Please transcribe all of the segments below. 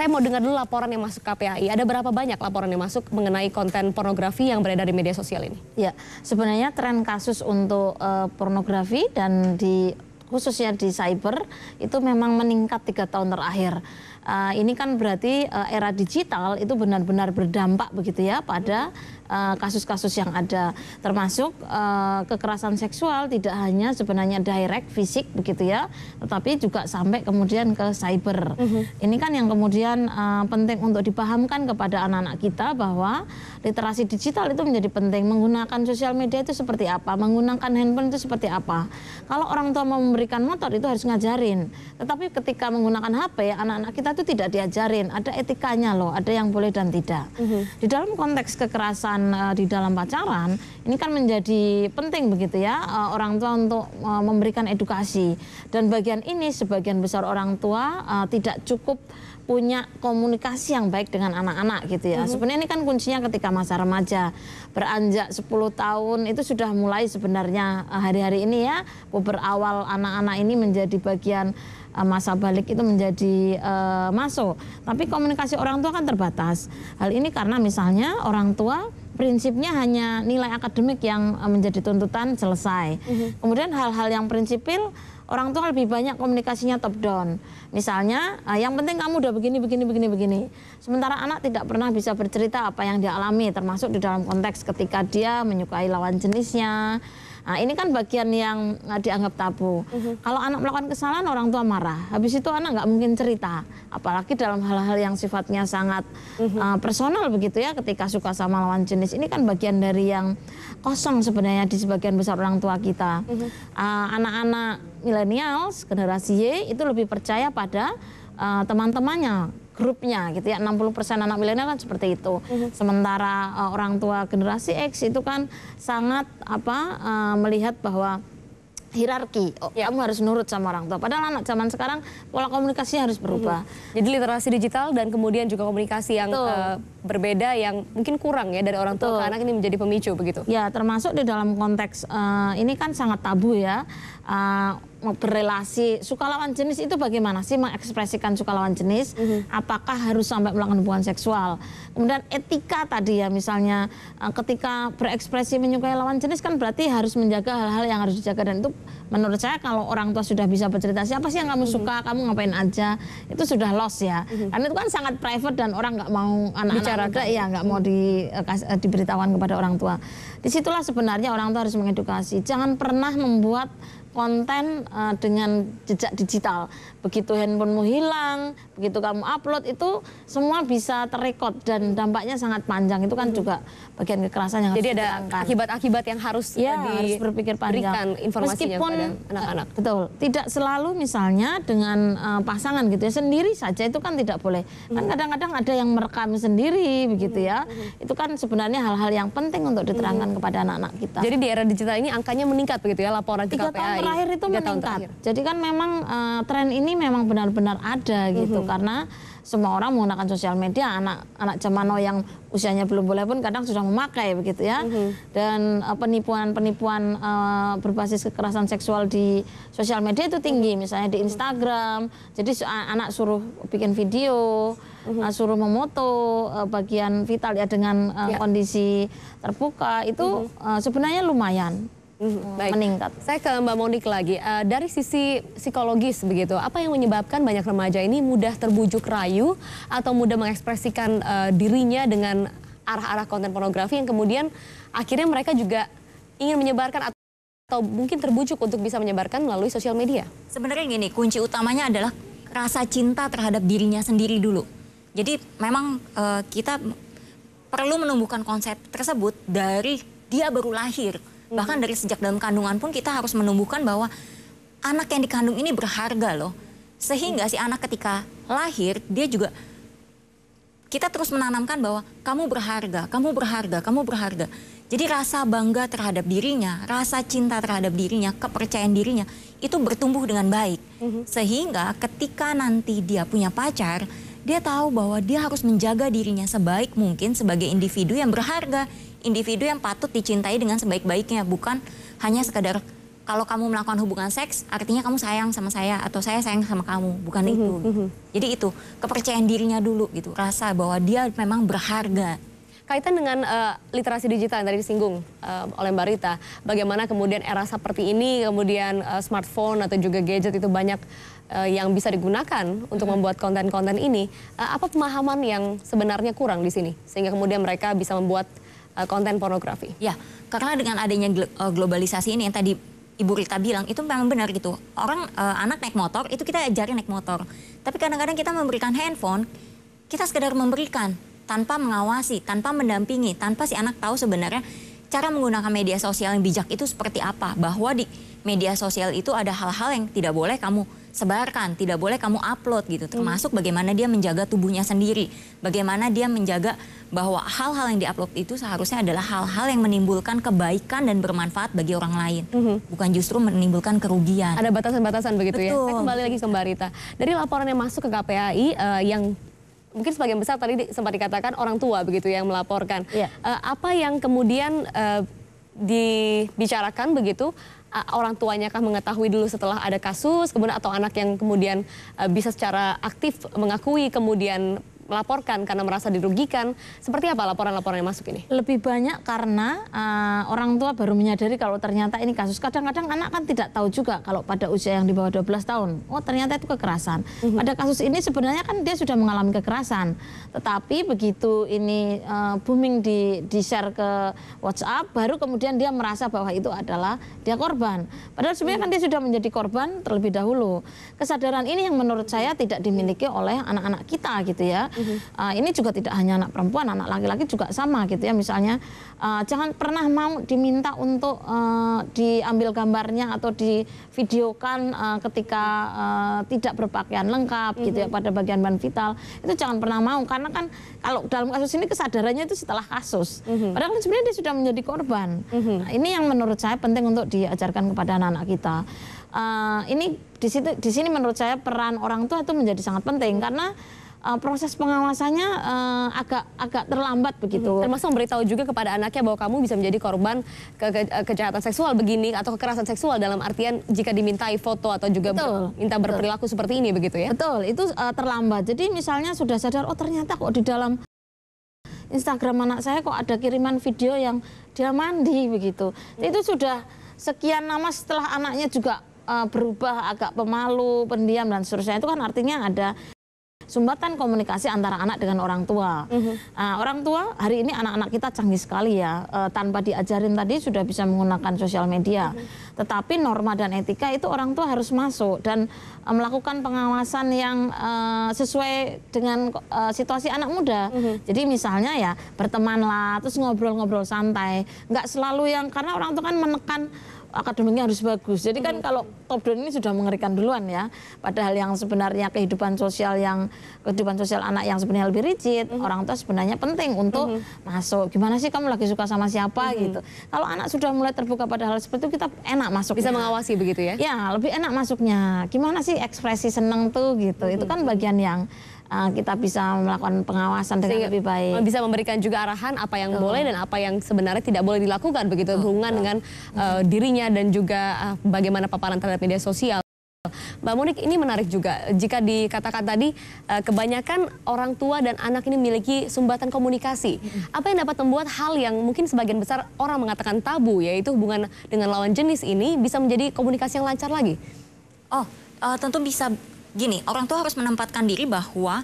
Saya mau dengar dulu laporan yang masuk KPAI. Ada berapa banyak laporan yang masuk mengenai konten pornografi yang beredar di media sosial ini? Ya, sebenarnya tren kasus untuk pornografi dan khususnya di cyber itu memang meningkat 3 tahun terakhir. Ini kan berarti era digital itu benar-benar berdampak begitu ya pada kasus-kasus yang ada, termasuk kekerasan seksual tidak hanya sebenarnya direct fisik begitu ya, tetapi juga sampai kemudian ke cyber. Ini kan yang kemudian penting untuk dipahamkan kepada anak-anak kita bahwa literasi digital itu menjadi penting. Menggunakan sosial media itu seperti apa, menggunakan handphone itu seperti apa. Kalau orang tua mau memberikan motor itu harus ngajarin, tetapi ketika menggunakan HP anak-anak kita itu tidak diajarin, ada etikanya loh, ada yang boleh dan tidak. Di dalam konteks kekerasan di dalam pacaran ini kan menjadi penting begitu ya, orang tua untuk memberikan edukasi, dan bagian ini sebagian besar orang tua tidak cukup punya komunikasi yang baik dengan anak-anak gitu ya. Sebenarnya ini kan kuncinya ketika masa remaja beranjak 10 tahun itu sudah mulai sebenarnya hari-hari ini ya, berawal anak-anak ini menjadi bagian masa balik itu menjadi masuk. Tapi komunikasi orang tua kan terbatas. Hal ini karena misalnya orang tua prinsipnya hanya nilai akademik yang menjadi tuntutan, selesai. Kemudian hal-hal yang prinsipil orang tua lebih banyak komunikasinya top down. Misalnya yang penting kamu udah begini. Sementara anak tidak pernah bisa bercerita apa yang dia alami, termasuk di dalam konteks ketika dia menyukai lawan jenisnya. Nah, ini kan bagian yang dianggap tabu. Kalau anak melakukan kesalahan, orang tua marah. Habis itu anak nggak mungkin cerita. Apalagi dalam hal-hal yang sifatnya sangat personal begitu ya, ketika suka sama lawan jenis. Ini kan bagian dari yang kosong sebenarnya di sebagian besar orang tua kita. Anak-anak millennials, generasi Y, itu lebih percaya pada teman-temannya, grupnya gitu ya. 60% anak milenial kan seperti itu. Sementara orang tua generasi X itu kan sangat melihat bahwa hierarki, kamu harus nurut sama orang tua. Padahal anak zaman sekarang pola komunikasinya harus berubah. Jadi literasi digital dan kemudian juga komunikasi yang berbeda yang mungkin kurang ya dari orang tua ke anak ini menjadi pemicu begitu. Ya, termasuk di dalam konteks ini kan sangat tabu ya. Berrelasi, suka lawan jenis itu bagaimana sih mengekspresikan suka lawan jenis? Apakah harus sampai melakukan hubungan seksual? Kemudian etika tadi ya, misalnya ketika berekspresi menyukai lawan jenis kan berarti harus menjaga hal-hal yang harus dijaga, dan itu menurut saya kalau orang tua sudah bisa bercerita siapa sih yang kamu suka, kamu ngapain aja, itu sudah lost ya. Karena itu kan sangat private dan orang nggak mau, anak-anak muda ya nggak mau diberitahukan kepada orang tua. Disitulah sebenarnya orang tua harus mengedukasi, jangan pernah membuat konten dengan jejak digital. Begitu handphonemu hilang, begitu kamu upload, itu semua bisa terrekod dan dampaknya sangat panjang. Itu kan juga bagian kekerasan yang jadi ada akibat-akibat yang harus harus berpikir panjang. Informasinya pada anak-anak. Betul, tidak selalu misalnya dengan pasangan gitu ya, sendiri saja itu kan tidak boleh. Kan kadang-kadang ada yang merekam sendiri begitu ya. Itu kan sebenarnya hal-hal yang penting untuk diterangkan kepada anak-anak kita. Jadi di era digital ini angkanya meningkat begitu ya, laporan ke KPAI. Terakhir itu meningkat. Jadi kan memang tren ini memang benar-benar ada gitu, karena semua orang menggunakan sosial media. Anak zaman now yang usianya belum boleh pun kadang sudah memakai begitu ya. Dan penipuan berbasis kekerasan seksual di sosial media itu tinggi, misalnya di Instagram. Jadi anak suruh bikin video, suruh memoto bagian vital ya dengan kondisi terbuka, itu sebenarnya lumayan. Meningkat. Saya ke Mbak Monik lagi, dari sisi psikologis begitu, apa yang menyebabkan banyak remaja ini mudah terbujuk rayu atau mudah mengekspresikan dirinya dengan arah-arah konten pornografi yang kemudian akhirnya mereka juga ingin menyebarkan atau mungkin terbujuk untuk bisa menyebarkan melalui sosial media? Sebenarnya gini, kunci utamanya adalah rasa cinta terhadap dirinya sendiri dulu. Jadi memang kita perlu menumbuhkan konsep tersebut dari dia baru lahir. Bahkan dari sejak dalam kandungan pun kita harus menumbuhkan bahwa anak yang dikandung ini berharga loh. Sehingga si anak ketika lahir, dia juga, kita terus menanamkan bahwa kamu berharga, kamu berharga, kamu berharga. Jadi rasa bangga terhadap dirinya, rasa cinta terhadap dirinya, kepercayaan dirinya, itu bertumbuh dengan baik. Sehingga ketika nanti dia punya pacar, dia tahu bahwa dia harus menjaga dirinya sebaik mungkin sebagai individu yang berharga. Individu yang patut dicintai dengan sebaik-baiknya, bukan hanya sekadar kalau kamu melakukan hubungan seks artinya kamu sayang sama saya atau saya sayang sama kamu, bukan itu. Jadi itu kepercayaan dirinya dulu gitu, rasa bahwa dia memang berharga. Kaitan dengan literasi digital yang tadi disinggung oleh Mbak Rita, bagaimana kemudian era seperti ini, kemudian smartphone atau juga gadget itu banyak yang bisa digunakan untuk membuat konten-konten ini, apa pemahaman yang sebenarnya kurang di sini sehingga kemudian mereka bisa membuat konten pornografi? Ya, karena dengan adanya globalisasi ini yang tadi Ibu Rita bilang itu memang benar gitu. Orang anak naik motor itu kita ajarin naik motor. Tapi kadang-kadang kita memberikan handphone, kita sekedar memberikan tanpa mengawasi, tanpa mendampingi, tanpa si anak tahu sebenarnya cara menggunakan media sosial yang bijak itu seperti apa. Bahwa di media sosial itu ada hal-hal yang tidak boleh kamu sebarkan, tidak boleh kamu upload gitu. Termasuk bagaimana dia menjaga tubuhnya sendiri, bagaimana dia menjaga bahwa hal-hal yang diupload itu seharusnya adalah hal-hal yang menimbulkan kebaikan dan bermanfaat bagi orang lain, bukan justru menimbulkan kerugian. Ada batasan-batasan begitu. Betul. Ya. Saya kembali lagi ke Mbak Rita. Dari laporan yang masuk ke KPAI yang mungkin sebagian besar tadi sempat dikatakan orang tua begitu yang melaporkan. Apa yang kemudian dibicarakan begitu? Orang tuanya kah mengetahui dulu setelah ada kasus, kemudian atau anak yang kemudian bisa secara aktif mengakui kemudian melaporkan karena merasa dirugikan. Seperti apa laporan-laporan yang masuk ini? Lebih banyak karena orang tua baru menyadari kalau ternyata ini kasus. Kadang-kadang anak kan tidak tahu juga kalau pada usia yang di bawah 12 tahun, oh ternyata itu kekerasan. Pada kasus ini sebenarnya kan dia sudah mengalami kekerasan. Tetapi begitu ini booming di-share ke WhatsApp, baru kemudian dia merasa bahwa itu adalah dia korban. Padahal sebenarnya kan dia sudah menjadi korban terlebih dahulu. Kesadaran ini yang menurut saya tidak dimiliki oleh anak-anak kita gitu ya. Ini juga tidak hanya anak perempuan, anak laki-laki juga sama gitu ya. Misalnya jangan pernah mau diminta untuk diambil gambarnya atau divideokan ketika tidak berpakaian lengkap gitu ya pada bagian ban vital. Itu jangan pernah mau, karena kan kalau dalam kasus ini kesadarannya itu setelah kasus. Padahal kan sebenarnya dia sudah menjadi korban. Nah, ini yang menurut saya penting untuk diajarkan kepada anak-anak kita. Ini di sini menurut saya peran orang tua itu menjadi sangat penting karena proses pengawasannya agak terlambat begitu. Termasuk memberitahu juga kepada anaknya bahwa kamu bisa menjadi korban kejahatan seksual begini atau kekerasan seksual dalam artian jika dimintai foto atau juga minta berperilaku seperti ini begitu ya. Betul, itu terlambat. Jadi misalnya sudah sadar, oh ternyata kok di dalam Instagram anak saya kok ada kiriman video yang dia mandi begitu. Itu sudah sekian lama setelah anaknya juga berubah agak pemalu, pendiam dan seterusnya. Itu kan artinya ada sumbatan komunikasi antara anak dengan orang tua. Orang tua hari ini anak-anak kita canggih sekali ya, tanpa diajarin tadi sudah bisa menggunakan sosial media. Tetapi norma dan etika itu orang tua harus masuk dan melakukan pengawasan yang sesuai dengan situasi anak muda. Jadi misalnya ya bertemanlah, terus ngobrol-ngobrol santai. Nggak selalu yang, karena orang tua kan menekan akademiknya harus bagus. Jadi kan kalau top down ini sudah mengerikan duluan ya. Padahal yang sebenarnya kehidupan sosial anak yang sebenarnya lebih rigid, orang tua sebenarnya penting untuk masuk. Gimana sih kamu lagi suka sama siapa gitu. Kalau anak sudah mulai terbuka pada hal seperti itu, kita enak masuk. Bisa mengawasi begitu ya? Ya, lebih enak masuknya. Gimana sih ekspresi seneng tuh gitu. Itu kan bagian yang kita bisa melakukan pengawasan dengan lebih baik. Bisa memberikan juga arahan apa yang boleh dan apa yang sebenarnya tidak boleh dilakukan begitu berhubungan dengan dirinya dan juga bagaimana paparan terhadap media sosial. Mbak Monik, ini menarik juga jika dikatakan tadi kebanyakan orang tua dan anak ini memiliki sumbatan komunikasi. Apa yang dapat membuat hal yang mungkin sebagian besar orang mengatakan tabu, yaitu hubungan dengan lawan jenis ini bisa menjadi komunikasi yang lancar lagi? Tentu bisa. Gini, orang tua harus menempatkan diri bahwa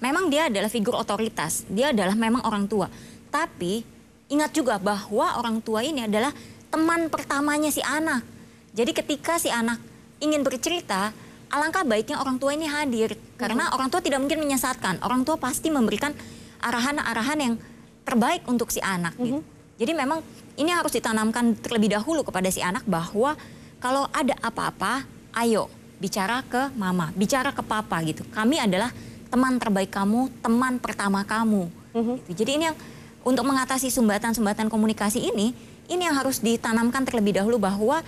memang dia adalah figur otoritas, dia adalah memang orang tua. Tapi ingat juga bahwa orang tua ini adalah teman pertamanya si anak. Jadi ketika si anak ingin bercerita, alangkah baiknya orang tua ini hadir. Karena orang tua tidak mungkin menyesatkan, orang tua pasti memberikan arahan-arahan yang terbaik untuk si anak. Gitu. Jadi memang ini harus ditanamkan terlebih dahulu kepada si anak bahwa kalau ada apa-apa, ayo bicara ke mama, bicara ke papa gitu. Kami adalah teman terbaik kamu, teman pertama kamu. Gitu. Jadi ini yang untuk mengatasi sumbatan-sumbatan komunikasi ini yang harus ditanamkan terlebih dahulu bahwa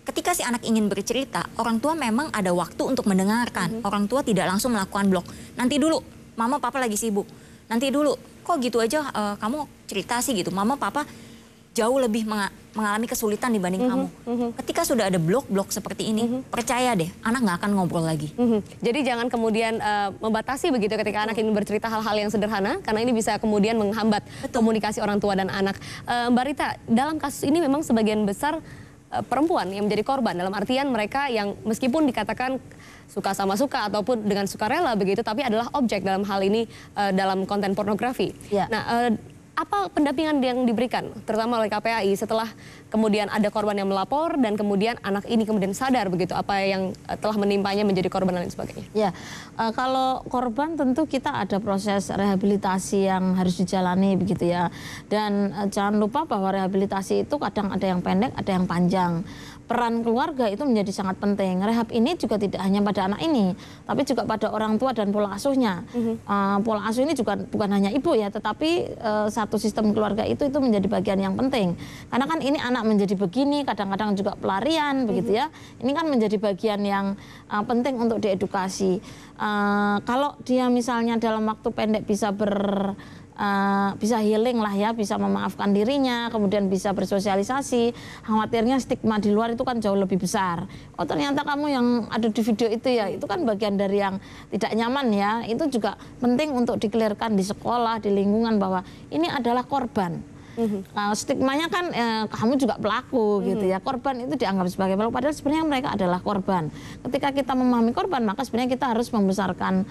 ketika si anak ingin bercerita, orang tua memang ada waktu untuk mendengarkan. Orang tua tidak langsung melakukan blok. Nanti dulu, mama papa lagi sibuk. Nanti dulu, kok gitu aja kamu cerita sih gitu. Mama papa jauh lebih mengalami kesulitan dibanding kamu. Ketika sudah ada blok-blok seperti ini, percaya deh, anak nggak akan ngobrol lagi. Jadi jangan kemudian membatasi begitu ketika anak ingin bercerita hal-hal yang sederhana, karena ini bisa kemudian menghambat komunikasi orang tua dan anak. Mbak Rita, dalam kasus ini memang sebagian besar perempuan yang menjadi korban, dalam artian mereka yang meskipun dikatakan suka sama suka ataupun dengan sukarela begitu, tapi adalah objek dalam hal ini dalam konten pornografi. Ya. Nah, apa pendampingan yang diberikan, terutama oleh KPAI setelah kemudian ada korban yang melapor dan kemudian anak ini kemudian sadar begitu apa yang telah menimpanya menjadi korban dan lain sebagainya? Ya, kalau korban tentu kita ada proses rehabilitasi yang harus dijalani begitu ya. Dan jangan lupa bahwa rehabilitasi itu kadang ada yang pendek, ada yang panjang. Peran keluarga itu menjadi sangat penting. Rehab ini juga tidak hanya pada anak ini, tapi juga pada orang tua dan pola asuhnya. Pola asuh ini juga bukan hanya ibu ya, tetapi satu sistem keluarga itu menjadi bagian yang penting. Karena kan ini anak menjadi begini, kadang-kadang juga pelarian begitu ya. Ini kan menjadi bagian yang penting untuk diedukasi. Kalau dia misalnya dalam waktu pendek bisa bisa healing lah ya, bisa memaafkan dirinya, kemudian bisa bersosialisasi. Khawatirnya stigma di luar itu kan jauh lebih besar. Oh ternyata kamu yang ada di video itu ya, itu kan bagian dari yang tidak nyaman ya. Itu juga penting untuk dikelirkan di sekolah, di lingkungan bahwa ini adalah korban. Stigmanya kan kamu juga pelaku gitu ya. Korban itu dianggap sebagai pelaku, padahal sebenarnya mereka adalah korban. Ketika kita memahami korban, maka sebenarnya kita harus membesarkan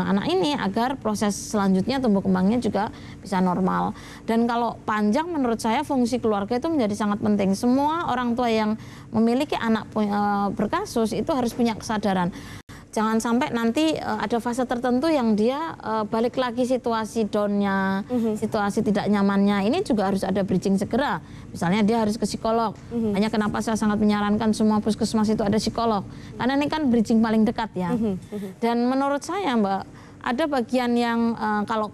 anak ini agar proses selanjutnya tumbuh kembangnya juga bisa normal. Dan kalau panjang, menurut saya fungsi keluarga itu menjadi sangat penting. Semua orang tua yang memiliki anak berkasus itu harus punya kesadaran. Jangan sampai nanti ada fase tertentu yang dia balik lagi situasi down-nya, situasi tidak nyamannya. Ini juga harus ada bridging segera. Misalnya dia harus ke psikolog. Hanya kenapa saya sangat menyarankan semua puskesmas itu ada psikolog. Karena ini kan bridging paling dekat ya. Dan menurut saya Mbak, ada bagian yang kalau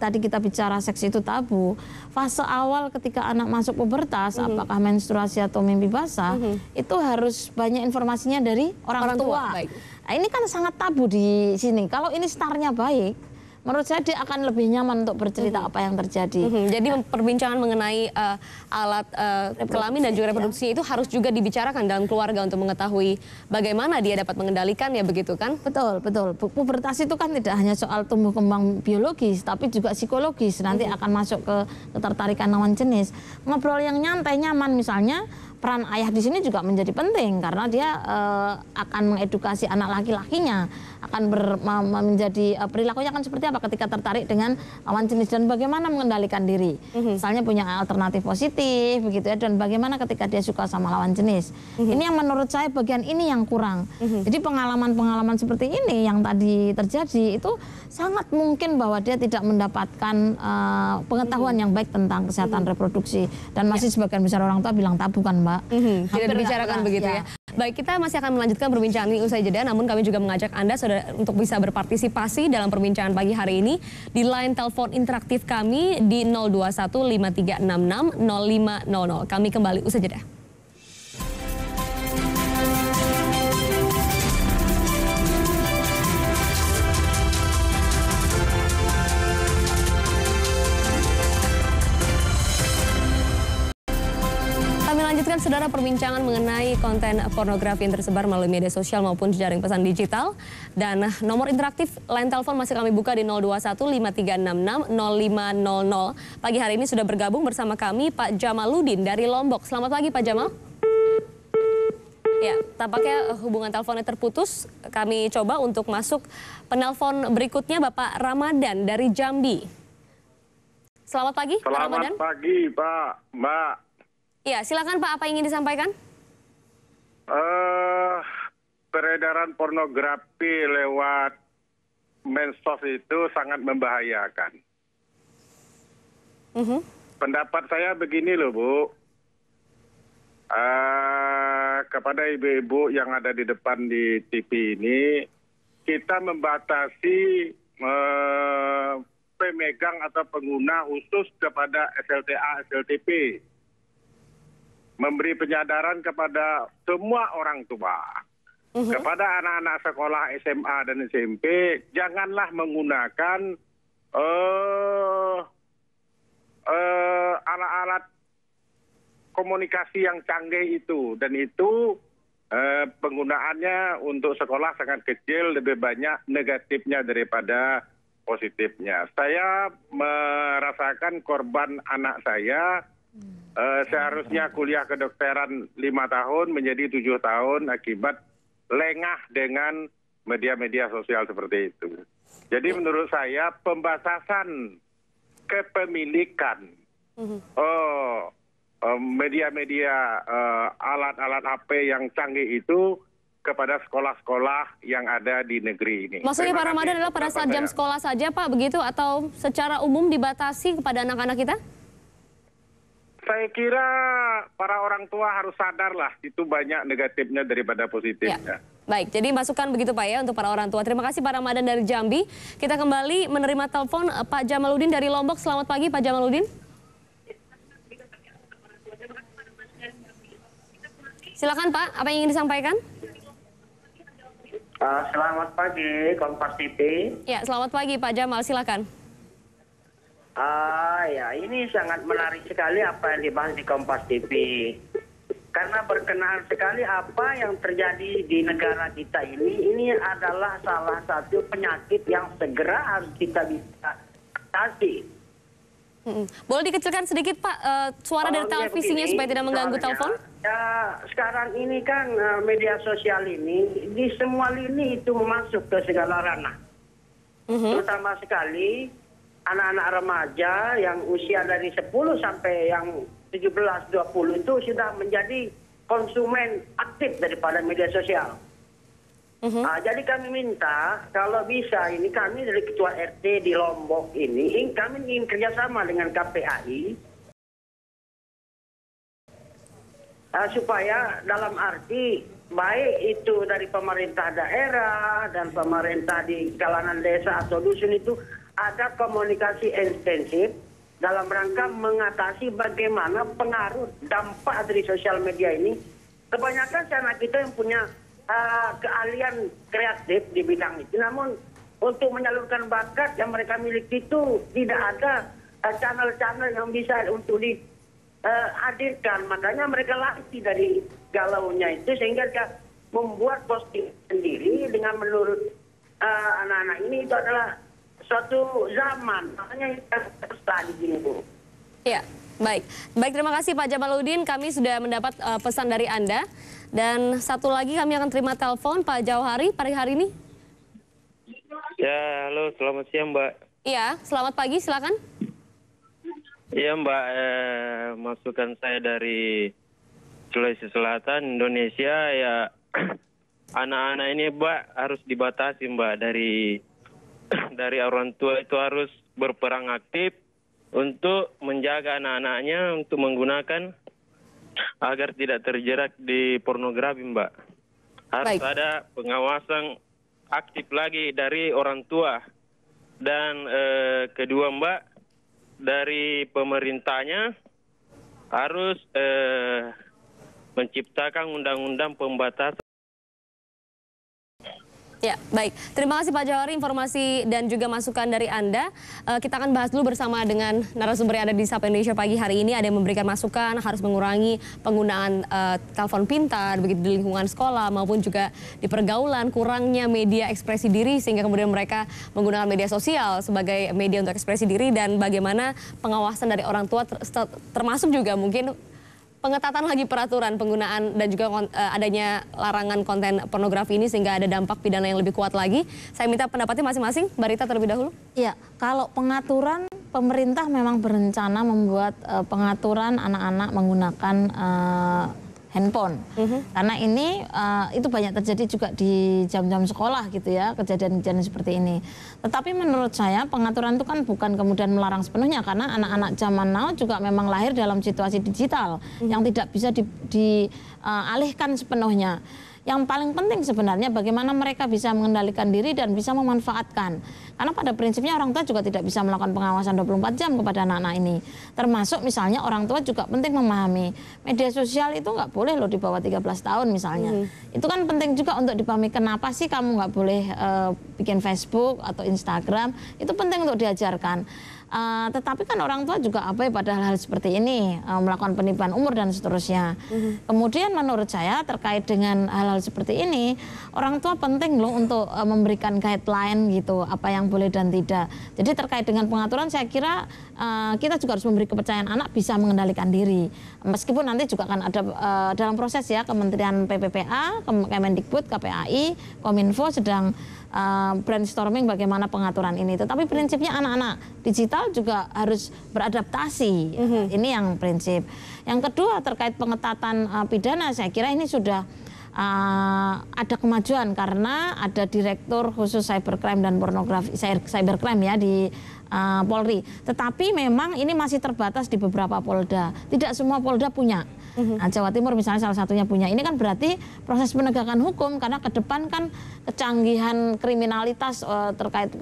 tadi kita bicara seks itu tabu, fase awal ketika anak masuk pubertas, apakah menstruasi atau mimpi basah, itu harus banyak informasinya dari orang tua. Baik. Nah, ini kan sangat tabu di sini. Kalau ini startnya baik, menurut saya dia akan lebih nyaman untuk bercerita apa yang terjadi. Jadi perbincangan mengenai alat kelamin dan juga reproduksi itu harus juga dibicarakan dalam keluarga untuk mengetahui bagaimana dia dapat mengendalikan ya begitu kan? Betul, betul. Pubertas itu kan tidak hanya soal tumbuh kembang biologis, tapi juga psikologis. Nanti akan masuk ke ketertarikan lawan jenis. Ngobrol yang nyantai, nyaman misalnya. Peran ayah di sini juga menjadi penting karena dia akan mengedukasi anak laki-lakinya, akan menjadi perilakunya akan seperti apa ketika tertarik dengan lawan jenis dan bagaimana mengendalikan diri. Misalnya punya alternatif positif begitu ya, dan bagaimana ketika dia suka sama lawan jenis. Ini yang menurut saya bagian ini yang kurang. Jadi pengalaman-pengalaman seperti ini yang tadi terjadi itu sangat mungkin bahwa dia tidak mendapatkan pengetahuan yang baik tentang kesehatan reproduksi, dan masih sebagian besar orang tua bilang tabu kan Mbak. Tidak dibicarakan begitu ya. Baik, kita masih akan melanjutkan perbincangan ini usai jeda, namun kami juga mengajak Anda saudara untuk bisa berpartisipasi dalam perbincangan pagi hari ini di line telepon interaktif kami di 02153660500. Kami kembali usai jeda. Lanjutkan saudara perbincangan mengenai konten pornografi yang tersebar melalui media sosial maupun jejaring pesan digital. Dan nomor interaktif line telepon masih kami buka di 02153660500. Pagi hari ini sudah bergabung bersama kami Pak Jamaludin dari Lombok. Selamat pagi Pak Jamal. Ya, tampaknya hubungan teleponnya terputus. Kami coba untuk masuk penelpon berikutnya Bapak Ramadan dari Jambi. Selamat pagi Pak Ramadan. Selamat pagi Pak, Mbak. Ya, silakan Pak, apa yang ingin disampaikan? Peredaran pornografi lewat medsos itu sangat membahayakan. Pendapat saya begini loh Bu, kepada ibu-ibu yang ada di depan di TV ini, kita membatasi pemegang atau pengguna khusus kepada SLTA, SLTP. Memberi penyadaran kepada semua orang tua, kepada anak-anak sekolah SMA dan SMP, janganlah menggunakan alat-alat komunikasi yang canggih itu, dan itu penggunaannya untuk sekolah sangat kecil, lebih banyak negatifnya daripada positifnya. Saya merasakan korban anak saya seharusnya kuliah kedokteran 5 tahun menjadi 7 tahun akibat lengah dengan media-media sosial seperti itu. Jadi menurut saya pembatasan kepemilikan media-media alat-alat HP yang canggih itu kepada sekolah-sekolah yang ada di negeri ini. Maksudnya Pak Ramadan adalah pada saat jam sekolah saja Pak, begitu? Atau secara umum dibatasi kepada anak-anak kita? Saya kira para orang tua harus sadar lah, itu banyak negatifnya daripada positifnya. Ya. Baik, jadi masukan begitu Pak ya untuk para orang tua. Terima kasih Pak Ramadan dari Jambi. Kita kembali menerima telepon Pak Jamaludin dari Lombok. Selamat pagi Pak Jamaludin. Silakan Pak, apa yang ingin disampaikan? Selamat pagi, Kompas TV. Ya, selamat pagi Pak Jamal, silakan. Ya, ini sangat menarik sekali apa yang dibahas di Kompas TV. Karena berkenaan sekali apa yang terjadi di negara kita ini adalah salah satu penyakit yang segera harus kita bisa atasi. Boleh dikecilkan sedikit Pak suara dari televisinya supaya tidak mengganggu telepon? Ya, sekarang ini kan media sosial ini di semua lini itu masuk ke segala ranah. Terutama sekali anak-anak remaja yang usia dari 10 sampai yang 17-20 itu sudah menjadi konsumen aktif daripada media sosial. Jadi kami minta kalau bisa ini kami dari Ketua RT di Lombok ini kami ingin kerjasama dengan KPAI supaya dalam arti baik itu dari pemerintah daerah dan pemerintah di kalangan desa atau dusun itu ada komunikasi intensif dalam rangka mengatasi bagaimana pengaruh dampak dari sosial media ini. Kebanyakan anak kita yang punya keahlian kreatif di bidang itu, namun untuk menyalurkan bakat yang mereka miliki itu tidak ada channel-channel yang bisa untuk dihadirkan. Makanya mereka lari dari galaunya itu sehingga dia membuat posting sendiri dengan menurut anak-anak ini itu adalah suatu zaman. Makanya kita harus tadi gini Bu. Ya, baik. Baik, terima kasih Pak Jamaludin. Kami sudah mendapat pesan dari Anda. Dan satu lagi kami akan terima telepon Pak Jauhari pagi hari ini. Ya, halo, selamat siang Mbak. Iya, selamat pagi, silakan. Iya Mbak, masukan saya dari Sulawesi Selatan, Indonesia, ya anak-anak ini Mbak harus dibatasi Mbak dari orang tua itu harus berperan aktif untuk menjaga anak-anaknya untuk menggunakan agar tidak terjerat di pornografi Mbak. Harus ada pengawasan aktif lagi dari orang tua. Dan kedua Mbak, dari pemerintahnya harus menciptakan undang-undang pembatasan. Ya, baik. Terima kasih Pak Jauhari informasi dan juga masukan dari Anda. Kita akan bahas dulu bersama dengan narasumber yang ada di Sapa Indonesia pagi hari ini. Ada yang memberikan masukan harus mengurangi penggunaan telepon pintar begitu di lingkungan sekolah maupun juga di pergaulan, kurangnya media ekspresi diri sehingga kemudian mereka menggunakan media sosial sebagai media untuk ekspresi diri dan bagaimana pengawasan dari orang tua termasuk juga mungkin pengetatan lagi peraturan penggunaan dan juga adanya larangan konten pornografi ini sehingga ada dampak pidana yang lebih kuat lagi. Saya minta pendapatnya masing-masing. Mbak Rita terlebih dahulu. Ya, kalau pengaturan pemerintah memang berencana membuat pengaturan anak-anak menggunakan handphone. Karena ini itu banyak terjadi juga di jam-jam sekolah gitu ya, kejadian-kejadian seperti ini. Tetapi menurut saya pengaturan itu kan bukan kemudian melarang sepenuhnya karena anak-anak zaman now juga memang lahir dalam situasi digital yang tidak bisa dialihkan sepenuhnya. Yang paling penting sebenarnya bagaimana mereka bisa mengendalikan diri dan bisa memanfaatkan. Karena pada prinsipnya orang tua juga tidak bisa melakukan pengawasan 24 jam kepada anak-anak ini. Termasuk misalnya orang tua juga penting memahami media sosial itu nggak boleh loh di bawah 13 tahun misalnya. Itu kan penting juga untuk dipahami kenapa sih kamu nggak boleh bikin Facebook atau Instagram. Itu penting untuk diajarkan. Tetapi kan orang tua juga abai pada hal-hal seperti ini, melakukan penipuan umur dan seterusnya. Kemudian menurut saya terkait dengan hal-hal seperti ini, orang tua penting loh untuk memberikan guideline gitu, apa yang boleh dan tidak. Jadi terkait dengan pengaturan saya kira kita juga harus memberi kepercayaan anak bisa mengendalikan diri. Meskipun nanti juga akan ada dalam proses ya, Kementerian PPPA, Kemendikbud, KPAI, Kominfo sedang brainstorming bagaimana pengaturan ini. Tetapi prinsipnya anak-anak digital juga harus beradaptasi. Ini yang prinsip. Yang kedua terkait pengetatan pidana, saya kira ini sudah ada kemajuan karena ada Direktur Khusus Cybercrime dan Pornografi Cybercrime ya di Polri. Tetapi memang ini masih terbatas di beberapa Polda. Tidak semua Polda punya. Nah, Jawa Timur misalnya salah satunya punya. Ini kan berarti proses penegakan hukum karena ke depan kan kecanggihan kriminalitas terkait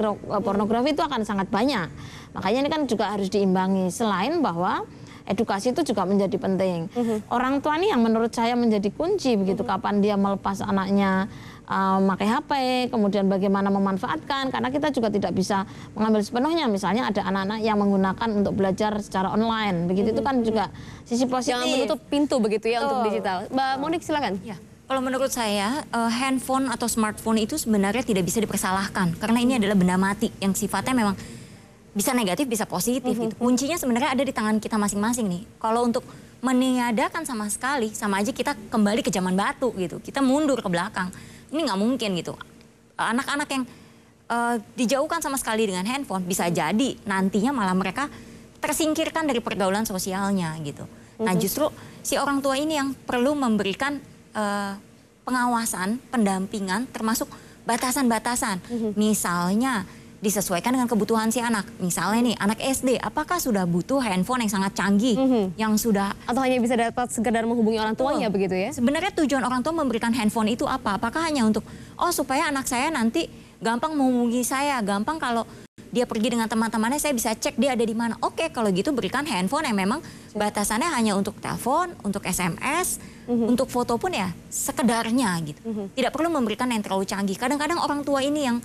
pornografi itu akan sangat banyak. Makanya ini kan juga harus diimbangi. Selain bahwa edukasi itu juga menjadi penting. Orang tua nih yang menurut saya menjadi kunci begitu kapan dia melepas anaknya memakai HP, kemudian bagaimana memanfaatkan, karena kita juga tidak bisa mengambil sepenuhnya. Misalnya ada anak-anak yang menggunakan untuk belajar secara online, begitu itu kan juga sisi positif. Jangan menutup pintu begitu ya untuk digital. Mbak Monik silakan. Ya. Kalau menurut saya, handphone atau smartphone itu sebenarnya tidak bisa dipersalahkan, karena ini adalah benda mati yang sifatnya memang bisa negatif, bisa positif. Gitu. Kuncinya sebenarnya ada di tangan kita masing-masing nih. Kalau untuk meniadakan sama sekali, sama aja kita kembali ke zaman batu gitu. Kita mundur ke belakang. Ini nggak mungkin gitu. Anak-anak yang dijauhkan sama sekali dengan handphone bisa jadi nantinya malah mereka tersingkirkan dari pergaulan sosialnya gitu. Nah justru si orang tua ini yang perlu memberikan pengawasan, pendampingan termasuk batasan-batasan. Misalnya disesuaikan dengan kebutuhan si anak. Misalnya nih, anak SD, apakah sudah butuh handphone yang sangat canggih, yang sudah... Atau hanya bisa dapat sekedar menghubungi orang tuanya begitu ya? Sebenarnya tujuan orang tua memberikan handphone itu apa? Apakah hanya untuk, supaya anak saya nanti gampang menghubungi saya, gampang kalau dia pergi dengan teman-temannya, saya bisa cek dia ada di mana. Oke, kalau gitu berikan handphone yang memang batasannya hanya untuk telepon, untuk SMS, untuk foto pun ya sekedarnya gitu. Tidak perlu memberikan yang terlalu canggih. Kadang-kadang orang tua ini yang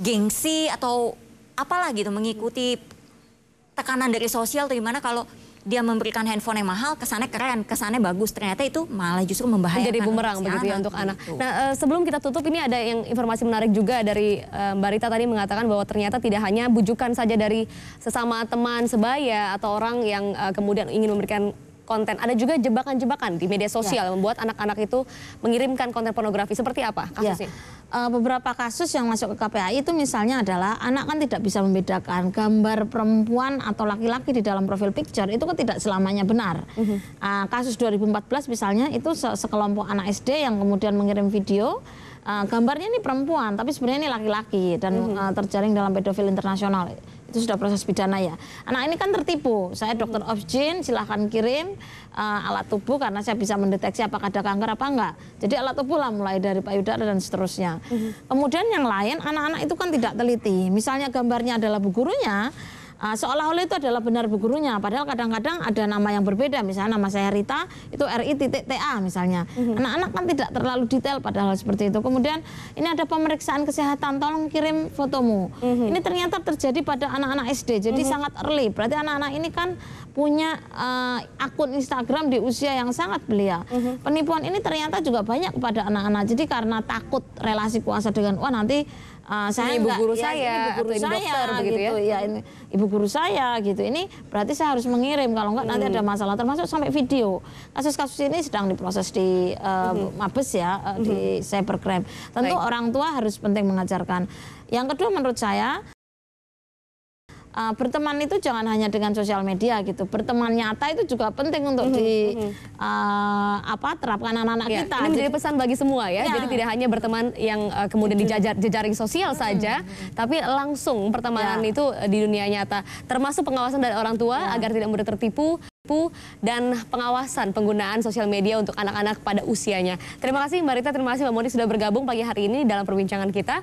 gengsi atau apalah gitu mengikuti tekanan dari sosial atau gimana, kalau dia memberikan handphone yang mahal kesannya keren, kesannya bagus, ternyata itu malah justru membahayakan. Jadi bumerang begitu ya untuk anak. Nah sebelum kita tutup ini ada yang informasi menarik juga dari Mbak Rita tadi mengatakan bahwa ternyata tidak hanya bujukan saja dari sesama teman sebaya atau orang yang kemudian ingin memberikan konten, ada juga jebakan-jebakan di media sosial yang membuat anak-anak itu mengirimkan konten pornografi. Seperti apa kasusnya? Beberapa kasus yang masuk ke KPAI itu misalnya adalah anak kan tidak bisa membedakan gambar perempuan atau laki-laki di dalam profil picture, itu kan tidak selamanya benar. Kasus 2014 misalnya itu sekelompok anak SD yang kemudian mengirim video, gambarnya ini perempuan tapi sebenarnya ini laki-laki dan terjaring dalam pedofil internasional. Itu sudah proses pidana ya. Anak ini kan tertipu, saya dokter obgyn, silahkan kirim alat tubuh karena saya bisa mendeteksi apakah ada kanker apa enggak. Jadi alat tubuh lah mulai dari payudara dan seterusnya. Kemudian yang lain, anak-anak itu kan tidak teliti. Misalnya gambarnya adalah bu gurunya, seolah-olah itu adalah benar bu gurunya, padahal kadang-kadang ada nama yang berbeda. Misalnya nama saya Rita, itu RI.TA misalnya. Anak-anak kan tidak terlalu detail pada hal seperti itu. Kemudian ini ada pemeriksaan kesehatan, tolong kirim fotomu. Ini ternyata terjadi pada anak-anak SD, jadi sangat early. Berarti anak-anak ini kan punya akun Instagram di usia yang sangat belia. Penipuan ini ternyata juga banyak kepada anak-anak. Jadi karena takut relasi kuasa dengan, wah nanti saya ibu guru saya, ibu guru atau saya dokter begitu gitu ya, ini ibu guru saya gitu. Ini berarti saya harus mengirim, kalau enggak nanti ada masalah, termasuk sampai video. Kasus-kasus ini sedang diproses di Mabes ya, di cybercrime. Tentu orang tua harus penting mengajarkan. Yang kedua menurut saya, berteman itu jangan hanya dengan sosial media gitu. Berteman nyata itu juga penting untuk terapkan anak-anak kita. Ini menjadi pesan bagi semua ya. Jadi tidak hanya berteman yang kemudian di jejaring sosial saja, tapi langsung pertemanan itu di dunia nyata. Termasuk pengawasan dari orang tua agar tidak mudah tertipu dan pengawasan penggunaan sosial media untuk anak-anak pada usianya. Terima kasih Mbak Rita, terima kasih Mbak Monik sudah bergabung pagi hari ini dalam perbincangan kita.